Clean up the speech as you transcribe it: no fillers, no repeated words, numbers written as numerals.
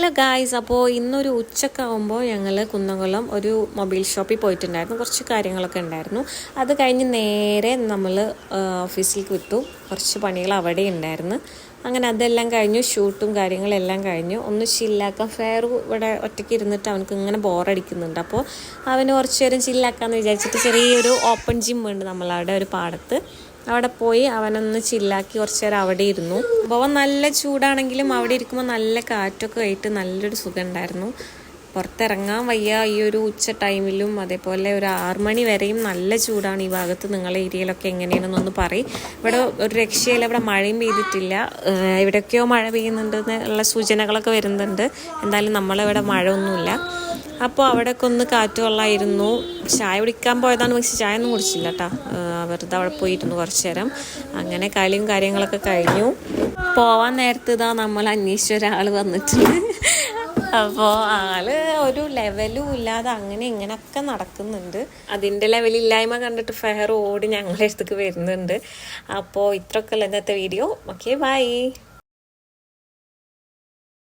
Hello guys, അപ്പോൾ ഇന്നൊരു ഉച്ചക്കാവുമ്പോൾ ഞങ്ങൾ കുന്നംകുളം ഒരു മൊബൈൽ ഷോപ്പിൽ പോയിട്ടുണ്ടായിരുന്നു. കുറച്ച് കാര്യങ്ങളൊക്കെ ഉണ്ടായിരുന്നു. അത് കഴിഞ്ഞ് നേരെ നമ്മൾ ഓഫീസിലേക്ക് വിട്ടു. കുറച്ച് പണികൾ അവിടെ ഉണ്ടായിരുന്നു. അങ്ങനെ അതെല്ലാം കഴിഞ്ഞു. ഷൂട്ടും കാര്യങ്ങളെല്ലാം കഴിഞ്ഞു. ഒന്ന് ചില്ലാക്കാൻ ഫെയർ ഇവിടെ ഒറ്റയ്ക്ക് ഇരുന്നിട്ട് അവനക്ക് ഇങ്ങനെ ബോറടിക്കുന്നുണ്ട്. അപ്പോൾ അവന് കുറച്ച് നേരം ചില്ലാക്കാമെന്ന് വിചാരിച്ചിട്ട് ചെറിയൊരു ഓപ്പൺ ജിം ഉണ്ട് നമ്മളവിടെ ഒരു പാടത്ത്. അവിടെ പോയി അവനൊന്ന് ചില്ലാക്കി കുറച്ച് നേരം അവിടെ ഇരുന്നു. അപ്പോൾ നല്ല ചൂടാണെങ്കിലും അവിടെ ഇരിക്കുമ്പോൾ നല്ല കാറ്റൊക്കെ ആയിട്ട് നല്ലൊരു സുഖം ഉണ്ടായിരുന്നു. പുറത്തിറങ്ങാൻ വയ്യ ഈ ഒരു ഉച്ച ടൈമിലും. അതേപോലെ ഒരു 6 മണി വരെയും നല്ല ചൂടാണ് ഈ ഭാഗത്ത്. നിങ്ങളെ ഏരിയയിലൊക്കെ എങ്ങനെയാണെന്നൊന്ന് പറയും. ഇവിടെ ഒരു രക്ഷയില്ല, ഇവിടെ മഴയും പെയ്തിട്ടില്ല. എവിടെയൊക്കെയോ മഴ പെയ്യുന്നുണ്ടെന്ന് ഉള്ള സൂചനകളൊക്കെ വരുന്നുണ്ട്. എന്തായാലും നമ്മളിവിടെ മഴ ഒന്നുമില്ല. അപ്പോൾ അവിടെയൊക്കെ ഒന്ന് കാറ്റ് കൊള്ളായിരുന്നു. ചായ കുടിക്കാൻ പോയതാണ്, പക്ഷേ ചായ ഒന്നും കുടിച്ചില്ല കേട്ടോ. വെറുതെ അവിടെ പോയിരുന്നു കുറച്ച് നേരം. അങ്ങനെ കളിയും കാര്യങ്ങളൊക്കെ കഴിഞ്ഞു. പോവാൻ നേരത്ത് ഇതാ നമ്മൾ അന്വേഷിച്ച ഒരാൾ വന്നിട്ടുണ്ട്. അപ്പോൾ ആള് ഒരു ലെവലും ഇല്ലാതെ അങ്ങനെ ഇങ്ങനെയൊക്കെ നടക്കുന്നുണ്ട്. അതിൻ്റെ ലെവലില്ലായ്മ കണ്ടിട്ട് ഫെയർ ഓടി ഞങ്ങളുടെ അടുത്തേക്ക് വരുന്നുണ്ട്. അപ്പോൾ ഇത്രയൊക്കെ അല്ല ഇന്നത്തെ വീഡിയോ. Okay, by.